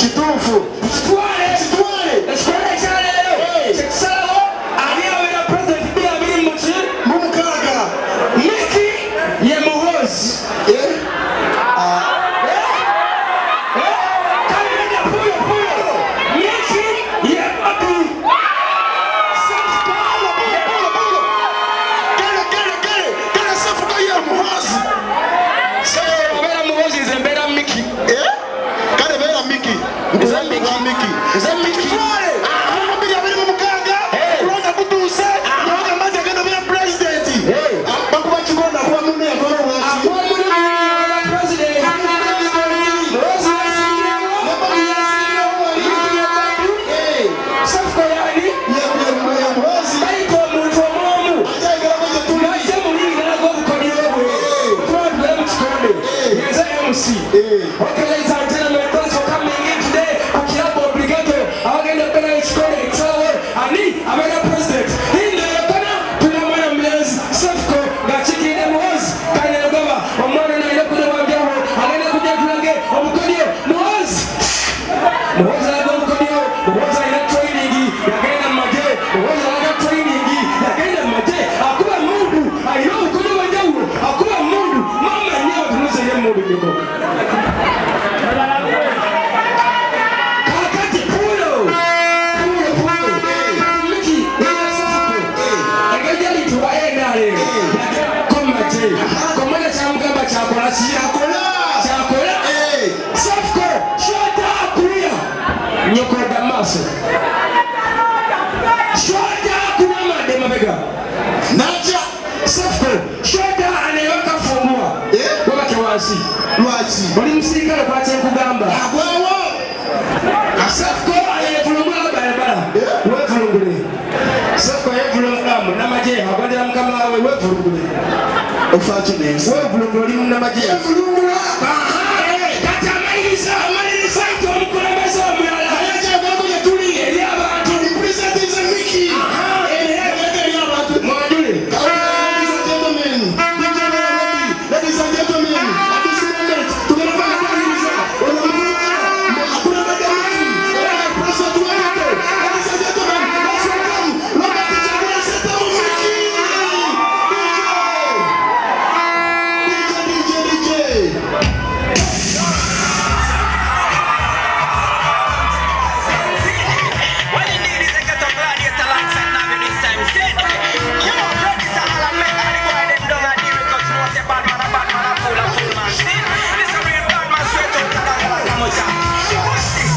Kitufu. Kitwale. Kitwale chaleo. Chekisalawo. Aliya president bila bili muchi. Mumukaga. Miki ye muhozi. Kamenya puyo. Miki ye abu. Gana safuka ya muhozi. Sayo wabera muhozi zembera Miki. Kale bera Miki. Miki. Okay, ladies and gentlemen, thanks for coming in today. Bobiwine, abagenda pena Kikodde XCLUSIVE ani abera president. Hinde yakana tunamwana mlezi Cepcho ngachikinde muhozi kana Laba omwana naye kuno wabyawo agenda kujja tulage obukodyo muhozi. Muhozi alaga obukodyo, muhozi alina training yagenda maje, muhozi alaga training yagenda maje. Akuba mundu alina obukodyo bw'enjawulo, akuba mundu mama nyewe tunuze ye mundu nyiko. Komanda chamugamba chakola Cepcho shota kulia nyoko damaso shota kunama de mabega Naja Cepcho shota anayeweka fungua waka kiwasi lwachi. oli msirikale kwache kugamba Agwawo. Cepcho ayefulungula barabara wefulungule Cepcho yefulungula namaje abadira mukama wawe wefulungule Ofacho nesi. wefulungule namaje Fulungula. kati amaliriza ito omukulembeze omulala Ayaja bakoye tuli. eri abantu President is a Miki. mwajule Ladies and gentlemen, at this moment, tunataka kuuliza hakuna madamiki. Pressure to Obuligato. Ladies and gentlemen, let's welcome Laba Kikodde Seta Miki. DJ. What you need is a get a gladiator alongside Navi this time. You know, producer Alan make all the boy them down and deal with cause you know say bad man a fool man. See, this a real bad man straight out of the Galaga. Watch this.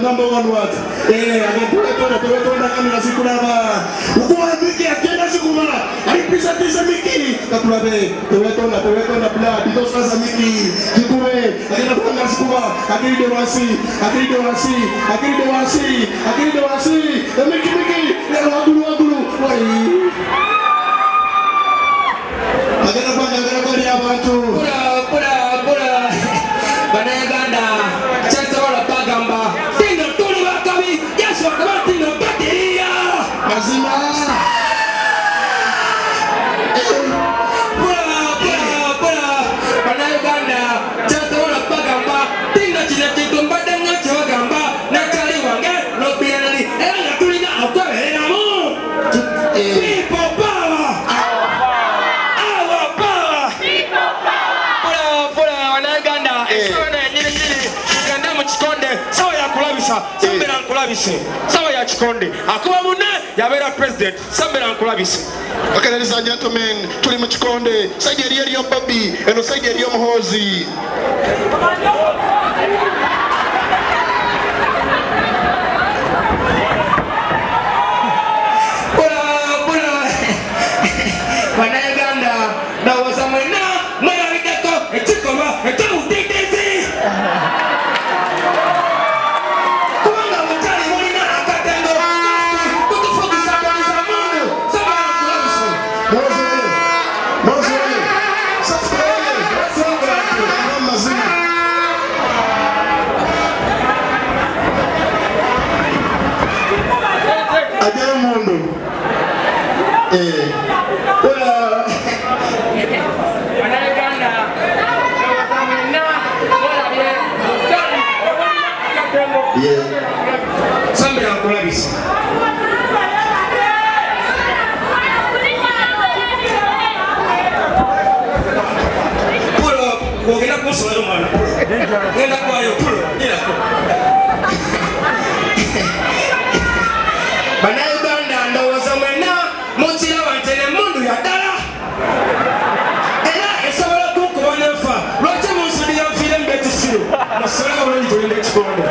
Number one what? Tuwetona kamera sikulaba. Ukuwa Miki agenda sikuma. Alipresentiza Miki. Katulabe. Tuwetona blood. Bidosa Miki. Kikuwe. Agenda kuanga sikuma. Akiri de wasi. Miki. Lelo agulu. Wai. Agenda kuanga ya bantu. Pura. Banaganda. Chatola bagamba. Yesu akabati na bateria Mazima. Pura. Banaganda. Chatola bagamba. Tinga chine mbada ngache wagamba. Nakali wange. Lobianali. Ela tulina akwabe na mu. People power. Our power. People power. Pura. Banaganda. Esone nini. Kanda mu Kikodde. Sawa ya kulabisa. Sambera nkulabise. Sawa ya Kikodde. Akuba munne yabera president. Sambera nkulabise. Okay, ladies and gentlemen, tuli mu Kikodde. Side eriyo Bobby, eno side eriyo Muhozi. Pura. Banaganda. ndowooza mwenna mwerabiddeko ekikolwa ekyobutitiizi kubanga butali mulina akatengo kutufugisaganiza mundu sabakulabise Ajaya mundu. Sambira akulabisa. Pulo wogenda kusomera omwana. Ngenda kwayo pulo nyirako. Bannayuganda ndowooza mwenna mukiraba nti emmundu yaddala era esobola okukuba n'enfa lwaki munsudira nfiire mu betisiru musoleka bulungi tulinde ekikonde.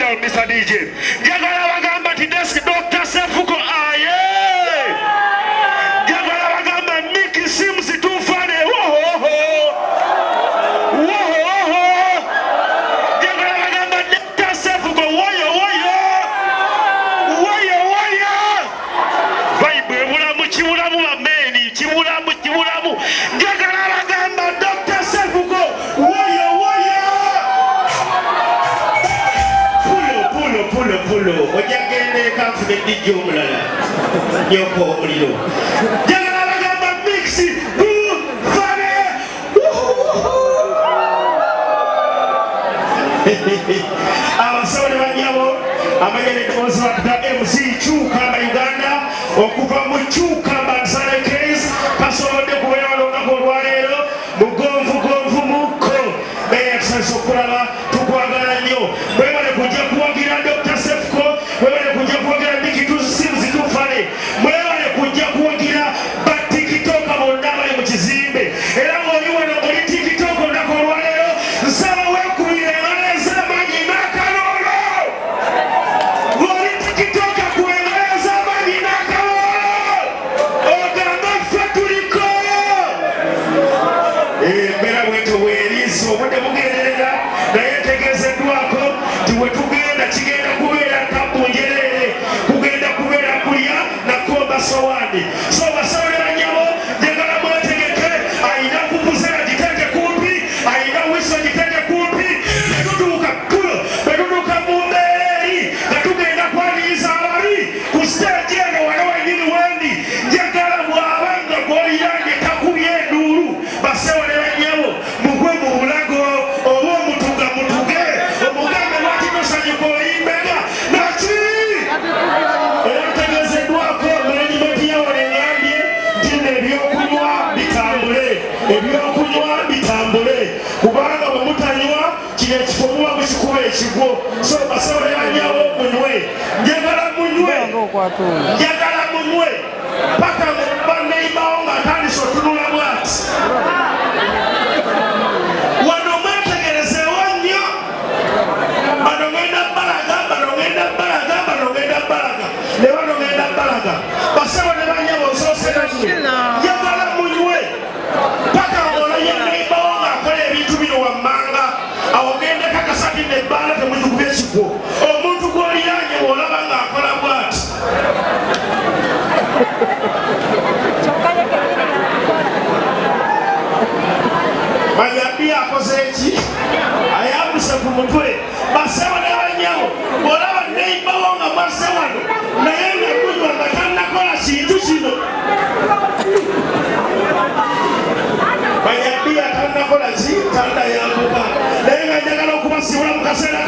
Mr. DJ. Jagala bagamba ti desk Dr. Sefuko aye. Jagala bagamba Mickey Sims tufane woho. Woho. Jagala bagamba Dr. Sefuko woyo. Vibe bulamu kibulamu ameni kibulamu. Jagala bagamba Dr. Sefuko woyo. Pulo ojagende kanfune DJ omulala nyoko omuliro jagala bagamba mixi fane abasawo ne banyabo amanyene tonsabatuta MC Chukamba Uganda okuva mu Chukamba Nsale Case kasobodde kubeera olwonako olwaleero mugonvu mukko beyakusanyusa okulaba tukwagala nnyo mwebale kujja kuwagira Dr. Sefuko mwebale kujja kuwagira Mickey Sims tufane mwebale kujja kuwagira batikitoka bonna bali mu kizimbe era ng'oli wano oli tikitoka olunako olwaleero nsaba weekubire engaleza amanyi n'akaloolo ng'oli tikitoka ku engaleza amanyi n'akaloolo ogamba ffe tuliko embeera bwetyo weeriisa obudde bugenderera naye ntegeezeddwako ti we tugenda kigenda kubeera kabunjerere kugenda kubeera kulya nakomba sowaani so basawo ne banyabo njagala mwetegeke ayina kupuzera gitende kumpi ayina wiso gitende kumpi betutuuka mu mbeeri nga tugenda kwaniriza ababi ku stage eno wano wenyini wendi njagala bw'abanga gw'oliranye takubye enduulu basawo ne banyabo mugwe mu bulago oba omutuge omugambe lwaki nosanyuka oyimbega naki erategezeddwako management yawo neŋambye nti ebyokunywa bitambule kubanga bwe mutanywa kino ekifo muba mukikuba ekigwo so basawo ne banyawo munywe njagala munywe paka baneibawo nga atandise otunula bwati wano mwetegerezeewo nnyo bano ngenda balaga ne bano ngenda balaga basawo ne banyabo nsoosenammwe njagala munywe paka ng'olaya neibawo ng'akola ebintu bino wammanga awo gende kakasati nebbaala temuzikubya ekigwo omuntu gw'oliranye bw'olaba ng'akola bwati Mayambi akoze eki ayambuse ku mutwe basawo ne banyawo bw'olaba neibawo nga maze wano naye nga kunywa nga tannakola kintu kino Mayambi atannakola ki tandayambuka naye nga njagala okubasibula mu kaseera